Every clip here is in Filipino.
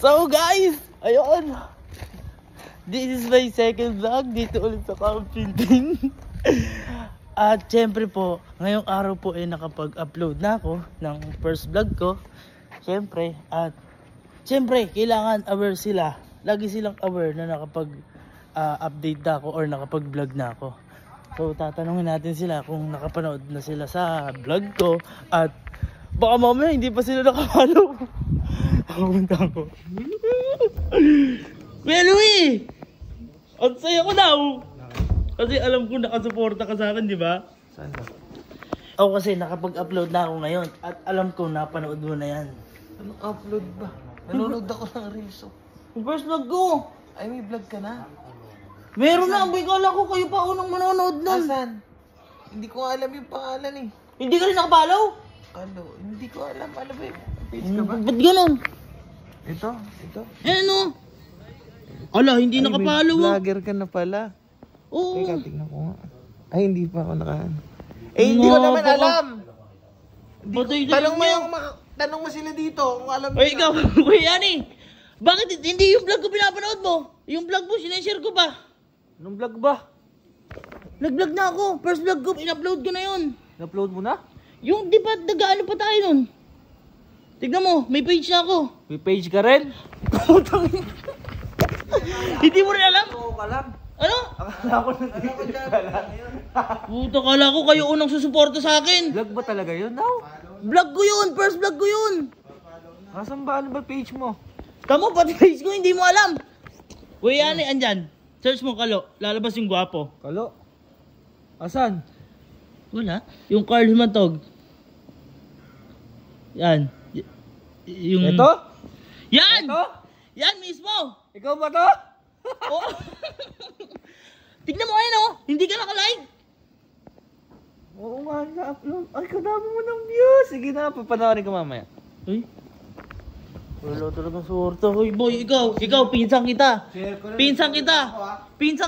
So guys, ayun. This is my second vlog dito ulit sa Camping. At syempre po, ngayong araw po ay nakapag-upload na ako ng first vlog ko. Syempre, at syempre, kailangan aware sila. Lagi silang aware na nakapag-update na ako or nakapag-vlog na ako. So tatanungin natin sila kung nakapanood na sila sa vlog ko. At baka mamaya hindi pa sila nakapalo. Pumunta ako. Kuya Louie! Ang saya ko daw! Kasi alam ko nakasuporta ka sa akin, di ba? Saan ba? Ako kasi nakapag-upload na ako ngayon. At alam ko napanood mo na yan. Anong upload ba? Nanonood ako ng Reels. Yung first vlog ko! Ay, may vlog ka na? Meron na! Abay, kala ko kayo pa unang manonood nun! Asan? Hindi ko alam yung pangalan eh. Hindi ka rin nakapalaw? Kalo, hindi ko alam. Ano ba yun? Page ka ba? Ba't ganun? Ito. Eh ano? Ala, hindi nakapalaw ah. Vlogger ka na pala. Oo. Teka, tingnan ko nga. Ay, hindi pa ako nakaan. Eh, hindi ko naman alam. Tanong mo sila dito kung alam Ay, ikaw, Kuya Yani. Bakit hindi yung vlog ko pinapanood mo? Yung vlog mo, sineshare ko ba? Anong vlog ba? Nag-vlog na ako. First vlog ko, in-upload ko na yun. Na-upload mo na? Yung, di ba, nag-ano pa tayo nun? Tignan mo, may page na ako. May page ka rin? Hindi mo rin alam? Oo, alam. Ano? Akala ko na dito alam. Puta, kala ko kayo unang susuporta sa akin. Vlog ba talaga yun? No? Vlog ko yun, first vlog ko yun. Nasaan ba? Ano ba page mo? Tamo, pati page ko, hindi mo alam. Kuya Yani, andyan. Search mo Kalo, lalabas yung gwapo. Kalo? Asan? Wala. Yung Carl Mantog. Yan. Yung... Ito? Yan! Ito? Yan mismo! Ikaw ba to? Oh. Tignan mo ayan oh! Hindi ka naka-like! Oo nga, na-upload. Ay, kadami mo ng views. Sige na, papanoorin ko mamaya. Uy. Wala talagang suwarta. Hoy boy, ikaw, pinsan kita. Pinsan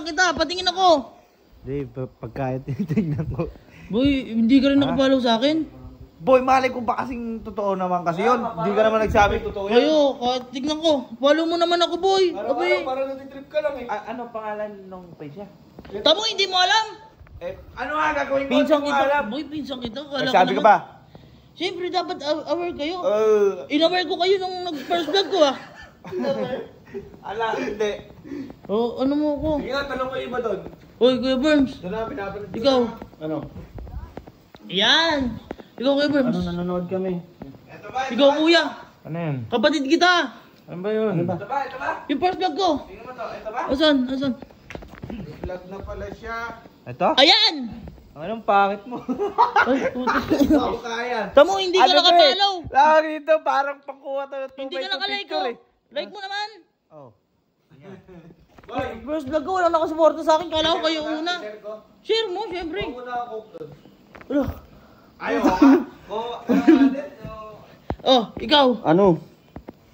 kita, patingin ako. Hindi, pagkaya tinitignan ko. Boy, hindi ka rin nakapalaw sa akin? Boy, malay ko ba kasing totoo naman kasi yun? Hindi ka naman nagsabi totoo yun. Kayo, tignan ko. Follow mo naman ako boy. Parang natitrip ka lang eh. Ano pangalan ng page niya? Tamo, hindi mo alam. Ano nga gagawin ko? Pinsan kita. Boy, pinsan kita. Kala Nagsabi ko ka ba? Siyempre, dapat aware kayo. In-aware ko kayo nung nag-first vlog ko ah. Ala, hindi. Oh, ano mo ko? Sige nga, tanong ko iba doon. Hoy, Kuya Berms. Ikaw. Ano? Yan. Ikaw, Kuya Berms. Nanonood kami? Ikaw, Kuya. Ano yun? Kapatid kita. Ano ba yun? Ito ba? Yung first vlog ko. Tingnan mo to, ito ba? Asan? Vlog na pala siya. Ito? Ayan! Anong pangit mo? Ay, puto. Ako kaya. Tamo, hindi ka nakapalaw. Laro dito, parang pangkuha to. Hindi ka nakalike ko. Like mo naman. Oh. First vlog ko, walang nakasuporta sa akin. Kala ko kayo una. Share mo, syempre. Ano? Ayaw ka? Oh, ikaw. Ano?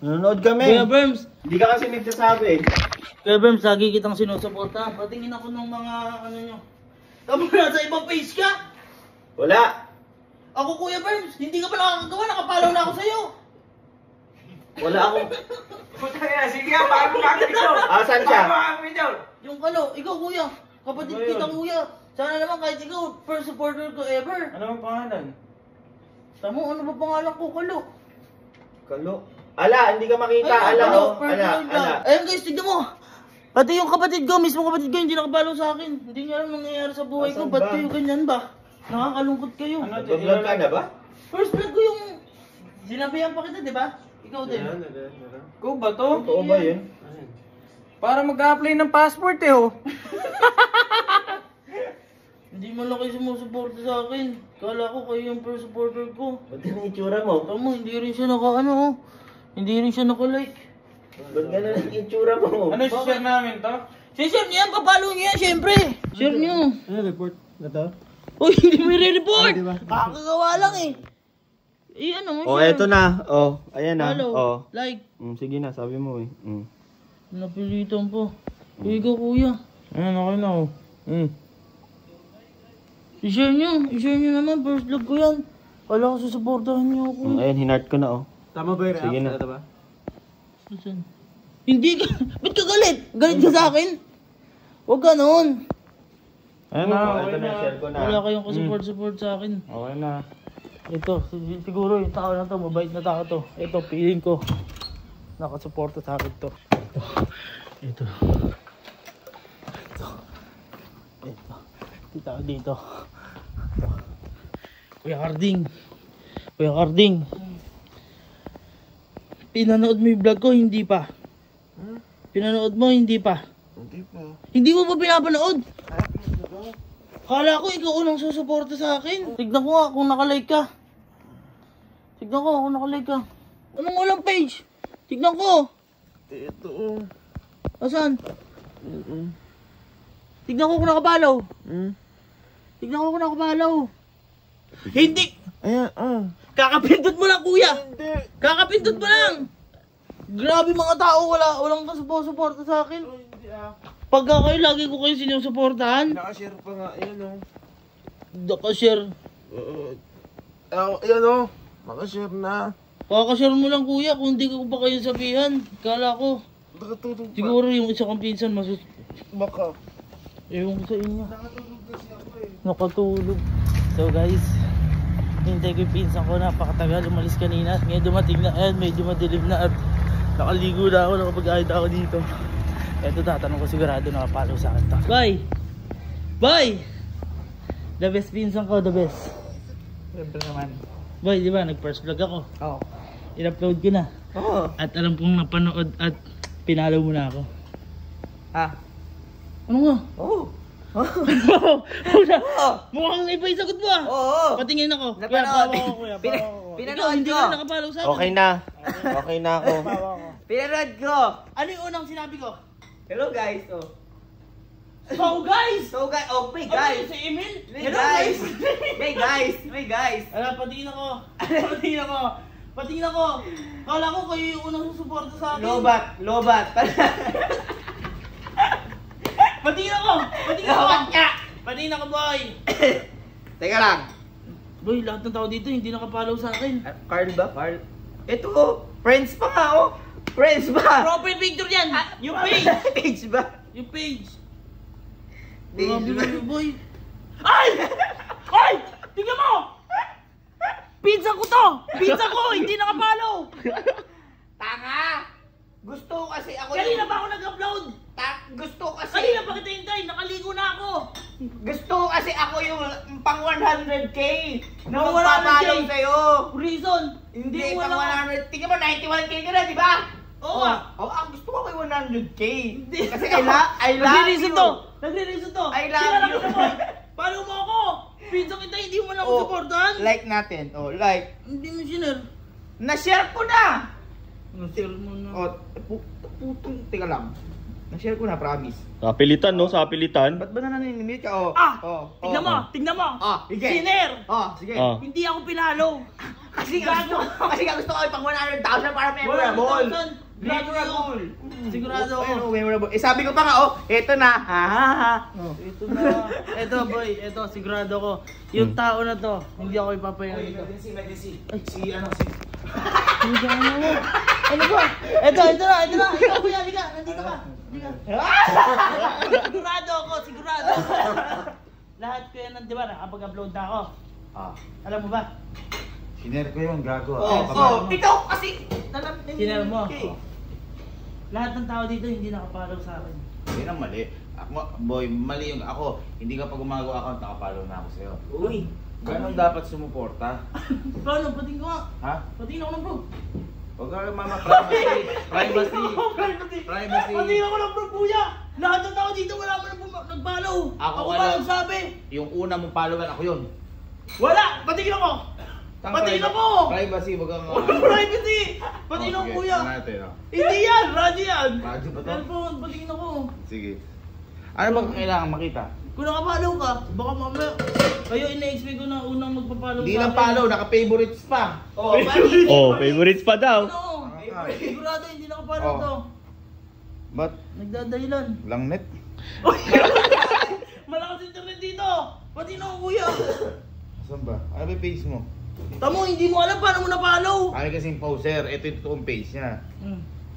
Nanonood kami. Kuya Berms. Hindi ka kasi nagsasabi. Kuya Berms, lagi kitang sinusuporta. Patingin ako ng mga ano nyo. Tamo, nasa ibang page ka. Wala. Ako, Kuya Berms, hindi ka pa nakakagawa. Nakapalaw na ako sa'yo. Wala ako. Sige nga, paano makakit ito? Asan siya? Yung Kalo, ikaw Kuya. Kapatid kita Kuya. Sana naman kahit ikaw, first supporter ko ever. Ano ang pangalan? Tamo, ano ba pangalan ko, Kalo? Kalo. Ala, hindi ka makita. Ala, oh. Ala. Ayun guys, tignan mo. Pati yung kapatid ko, mismo kapatid ko, hindi nakapalaw sa akin. Hindi niya alam nangyayari sa buhay ko. Asan Ba't ba? kayo ganyan ba? Nakakalungkot kayo. Nag-vlog ka na ba? First vlog ko yung... Sinabihan pa kita, di ba? Ikaw din. Ikaw ba to? Totoo ba yun? Para mag-apply ng passport eh oh. Hindi mo lang kayo sumusuporta sa akin. Kala ko kayo yung first supporter ko. Ba't yung itsura mo? Tamo, hindi rin siya naka-ano oh. Hindi rin siya naka-like. Ba't gano'n ang itsura mo? Ano share namin to? Share niyo yan, papalo niyo yan, syempre. Share niyo. Ano report na to? Uy, hindi mo i-report. Diba? Kakagawa lang eh. Eh, ano mo Oh, eto na. Oh, ayan na. Follow, Oh. like. Sige na, sabi mo eh. Napilitan po. Ikaw kuya. Ayan, okay na oh. I-share nyo naman, first vlog ko yan. Kala ko susuportahan niyo ako. Ayan, hinart ko na oh. Tama ba yung Sige na. Ito ba? Saan? Hindi ka, ba't ka galit? Galit ka sa akin? Huwag ganon. Ayun na, okay na. Share ko na. Wala kayong kasupport-support sa akin. Okay na. Ito, siguro yung tao na to, mabait na tao to. Ito, feeling ko, nakasuporta sa akin to. Ito. Kita ko dito. Ito. Kuya Carding. Pinanood mo yung vlog ko, hindi pa. Pinanood mo, hindi pa. Hindi pa. Hindi mo ba pinapanood? Kala ko ikaw unang susuporta sa akin. Tignan ko nga kung nakalike ka. Anong walang page? Tignan ko. Ito. Asan? Tignan ko kung nakapalaw. Hindi! Ayan, Kakapindot mo lang, kuya! Hindi. Kakapindot mo lang! Grabe mga tao, walang kasuporta sa akin. Hindi Pagka kayo, lagi ko kayo sinusuportahan. Nakashare pa nga. Ayan Nakashare. Ayan Nakashare na. Kakashare mo lang, kuya, kung hindi ko pa kayo sabihan. Kala ko. Nakatulog pa. Siguro yung isa kong pinsan Baka. ewan ko sa inyo. Nakatulog kasi ako eh. Nakatulog. So guys, hintay ko yung pinsan ko, napakatagal, umalis kanina at ngayon dumating na, medyo madilim na at nakaligo na ako, nakapag-ahit ako dito. Eto, tatanong ko sigurado nakapalo sa akin to. Bye! The best pinsan ko, the best. Siyempre naman. Boy, di ba, nag-first vlog ako. Oo. In-upload ko na. Oo. At alam kong napanood at pinalo mo na ako. Ano nga? Oo. Mukhang iba yung sagot mo ah. Oo. Patingin ako. Napanood. Kuya, Pinanood hindi ko. ka nakapalo sa akin. Okay na. Okay na ako. Pinanood ko. Ano yung unang sinabi ko? Hello guys. So guys! May Ano guys. yung sa email? May Hello guys. May guys. Ala, patingin ako. Kala ko kayo yung unang susuporta sa akin. Lobat. Patingin ako, boy. Teka lang. Boy, lahat ng tao dito hindi nakapalaw sa akin. Carl ba? Carl? Ito friends pa nga Friends ba? Profile picture yan! Yung page! Page ba? Yung page! Page Grabe ba? kayo, boy! Ay! Tingnan mo! Pizza ko to! Hindi nakapalaw! Tanga! Gusto ko kasi ako Kanina pa ako nag-upload! Gusto ko kasi Kanina pa kita hintay, nakaligo na ako! Gusto ko kasi ako yung pang 100k na Pang 100K? magpapalaw sa'yo. Reason! Hindi mo pang alam. 100. Tingnan mo 91k ka na, di ba? Oo nga. Gusto ko kay 100k. Hindi. Kasi I love Nagre-reason you. Nagre-reason to! I love Kilala you. kita, boy! Follow mo ako! Pizza kita, hindi mo na ako Oh, supportahan! Like natin. Like. Hindi mo sinare. Na-share ko na. Nasir mo na. Putong, teka lang. Na-share ko na, promise. Sa pilitan, no? Sa pilitan. Ba't ba naninimit ka? Tignan mo! Sige. Sinare! Sige. Hindi ako pinalo! Kasi nga gusto ko pang 100,000 para memorable. 100,000. Memorable. Sigurado ako. Memorable. Sabi ko pa nga, eto na. Ito na. Ito boy, ito sigurado ko. Yung tao na to, hindi ako ipapayagan dito. Ano ba? Ito na. Ikaw kuya, halika. Nandito ka. Sigurado ako. Lahat ko yan, di ba? Nakapag-upload na ako. Alam mo ba? Sinare ko yung gago. Ikaw kasi. Sinare mo. Lahat ng tao dito hindi nakapalaw sa akin. Hindi na mali. Boy, mali yung ako. Hindi ka pa gumagawa account, nakapalo na ako sa'yo. Uy. Ganun dapat sumuporta. Paano? Patingin ko nga. Ha? Patingin ako ng bro. Huwag ka mama, privacy. Patingin ako ng bro, kuya. Lahat ng tao dito wala mo nagpalaw. Ako Ako wala. ba nagsabi? Yung una mong followan, ako yun. Wala! Patingin ako! Patingin ako! Privacy, wag kang... Privacy! Patingin ako, sige, kuya. tingnan natin, Hindi yan! Radyo yan! Radyo ba to? Cellphone, patingin ako. Sige. Ano bang kailangan makita? Kung nakapalaw ka, baka mamaya. Kayo ina-expect ko na unang magpapalaw Hindi lang follow, naka-favorites pa. Favorites pa daw. Ano? Sigurado hindi nakapalaw Oh. to. Ba't Nagdadahilan. lang net? Malakas internet dito! Patingin ako, kuya. Saan ba? Ano ba yung page mo? Tamo, hindi mo alam paano mo napalaw. Ano kasing poser, ito yung totoong page niya.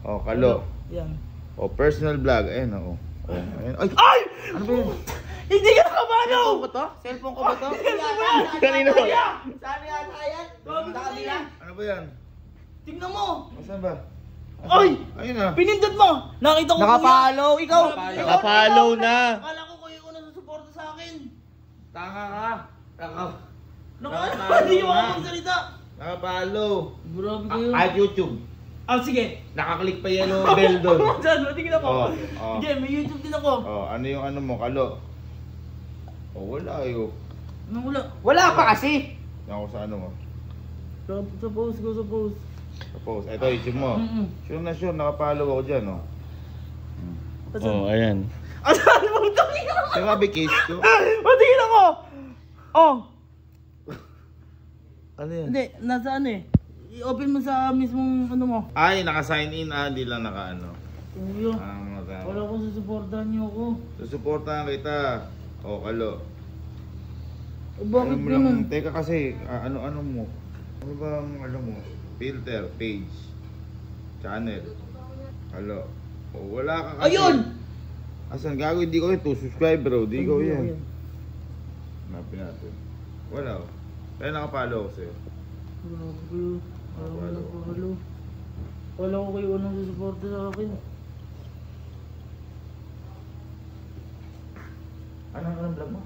Oh, Kalo. Yan. Oh, personal vlog. Ayan, oh. Oh, ayan. Ay! Ay! Ano ba yan? Hindi ka nakabalo! Cellphone ko to? Cellphone ko ba to? Kanino? Saan yata yan? Ano ba yan? Tingnan mo! Saan ba? Ay! Ayun na. Pinindot mo! Nakita ko Nakapalo, ikaw. Nakapalo na! Akala ko kayo una susuporta sa akin. Tanga ka. Tanga. Hindi mo ako magsalita. Nakapalo. Grabe kayo. At YouTube. Ah, sige. Nakaklik pa yellow bell doon. Diyan, tingnan ako. Oh. Sige, may YouTube din ako. Oh, ano yung ano mo, Kalo? Oh, wala yun. Anong wala? Wala pa kasi. Ako sa ano mo? Sa post ko, sa post. Suppose. Ito, YouTube mo. Sure na sure, nakapalo ako dyan, oh. Oh, ayan. Asan mo? Tingin ako! Sabi case ko. Tingin ako! Oh! Ano yan? Hindi, nasa ano eh. I-open mo sa mismong ano mo. Ay, naka-sign in, hindi lang naka-ano. Kuya, Mga wala ko susuportahan niyo ako. susuportahan kita. Oh, Kalo. Bakit Ano mo ganun? lang, teka kasi, ano mo? Ano ba ang ano mo? Filter, page, channel. Kalo. Oh, wala ka kasi. Ayun! Asan? Gago, hindi ko ito. Subscribe bro, hindi ko Ayun, yan. ayun. Hanapin natin. Wala oh. Kaya nakapalo ako sa'yo. Grabe kayo. Wala ko, halo. Wala ko kayo unang susuporta sa akin. Anong vlog mo?